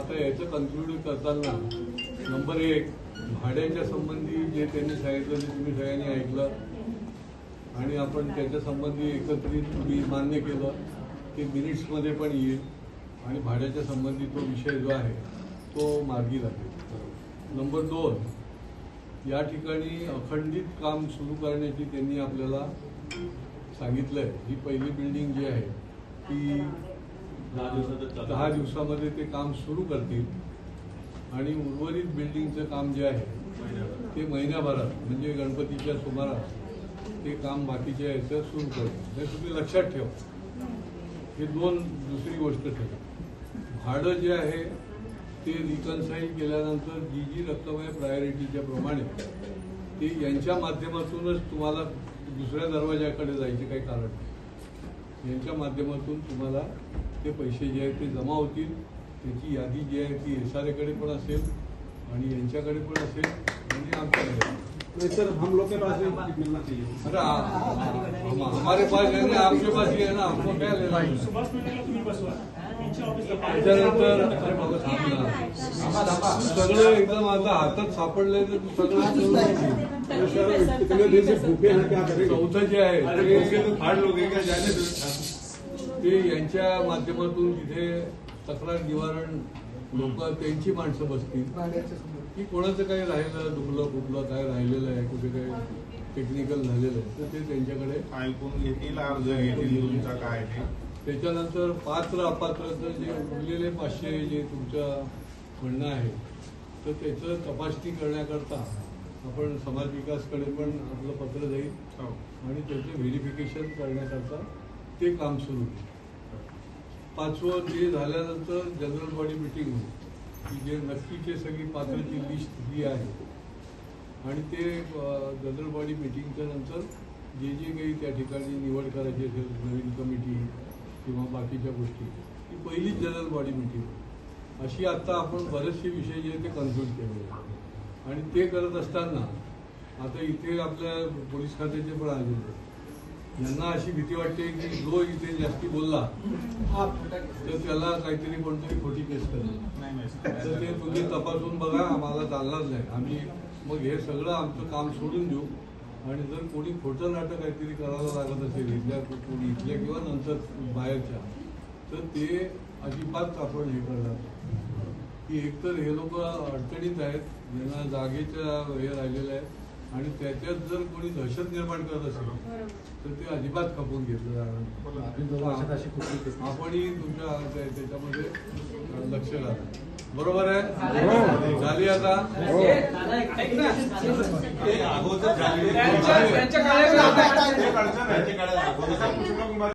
आता याचं कन्क्लूड करताना नंबर 1 भाड्याच्या संबंधी जे त्यांनी सांगितलं ते तुम्ही सगळ्यांनी ऐकलं आणि आपण त्याच्या संबंधी एकत्रित मी मान्य केलं की मिनिट्समध्ये पण येईल आणि भाड्याच्या संबंधी तो विषय जो आहे तो मार्गी लागेल। नंबर 2 या ठिकाणी अखंडित काम सुरू करण्याची त्यांनी आपल्याला सांगितलंय। ही पहिली बिल्डिंग जी आहे ती 10 दिवसामध्ये ते काम सुरू करतील आणि उर्वरित बिल्डिंगचं काम जे आहे ते महिन्याभरात म्हणजे गणपतीच्या सुमारास ते काम बाकीच्या याचं सुरू करतील। हे तुम्ही लक्षात ठेवा। हे दुसरी गोष्ट ठेवा, भाडं जे आहे ते रिकन्साईल केल्यानंतर जी रक्कम आहे प्रायोरिटीच्या प्रमाणे ते यांच्या माध्यमातूनच तुम्हाला दुसऱ्या दरवाजाकडे जायचे काही कारण नाही। यांच्या माध्यमातून तुम्हाला ते पैसे जे आहेत ते जमा होतील। त्याची यादी जी आहे ती SRA कडे पण असेल आणि यांच्याकडे पण असेल आणि आमच्याकडे। सर हम लोग के पास भी मिलना चाहिए। अरे हमारे पास है ना, आपके पास ही है ना, आपको क्या लेना है? त्याच्यानंतर अरे बाबा थांब ना, सगळं एकदम आता हातात सापडलंय तर तू सगळं इतने दिन से भूखे हैं क्या करें। चौथं जे आहे फाड लोक ते यांच्या माध्यमातून तिथे तक्रार निवारण लोक त्यांची माणसं बसतील की कोणाचं काही राहिलं दुखलं फुटलं काय राहिलेलं आहे कुठे काही टेक्निकल झालेलं आहे तर ते त्यांच्याकडे ऐकून घेतील अर्ज घेतील तुमचा काय ते। त्याच्यानंतर पात्र अपात्रचं जे उरलेले 500 जे तुमचं म्हणणं आहे तर त्याचं तपासणी करण्याकरता आपण समाज विकासकडे पण आपलं पत्र जाईल आणि त्याचं व्हेरिफिकेशन करण्याकरता ते काम सुरू होईल। 5वं जे झाल्यानंतर जनरल बॉडी मिटिंग होईल की जे नक्कीचे सगळी पात्रची लिस्ट ही आहे आणि ते जनरल बॉडी मिटिंगच्या नंतर जे काही त्या ठिकाणी निवड करायची असेल नवीन कमिटी किंवा बाकीच्या गोष्टी ही पहिलीच जनरल बॉडी मिटिंग अशी आता आपण बरेचसे विषय जे ते कन्क्लूड केले आणि ते करत असताना आता इथे आपल्या पोलीस खात्याचे पण आलेले यांना अशी भीती वाटते की जो इथे जास्ती बोलला तर त्याला काहीतरी कोणतरी खोटी केस करेल तर ते तुम्ही तपासून बघा आम्हाला चालणार नाही। आम्ही मग हे सगळं आमचं काम सोडून देऊ आणि जर कोणी खोटं नाटक काहीतरी करायला लागत असेल इथल्या किंवा नंतर बाहेरच्या तर ते अजिबात आपण हे करणार की एकतर हे लोक अडचणीत आहेत ज्यांना जागेच्या हे राहिलेलं आहे आणि त्याच्यात जर कोणी दहशत निर्माण करत असेल तर ते अजिबात खपवून घेतलं जाणार। आपणही तुमच्या त्याच्यामध्ये लक्ष घाला। बरोबर आहे झाली आता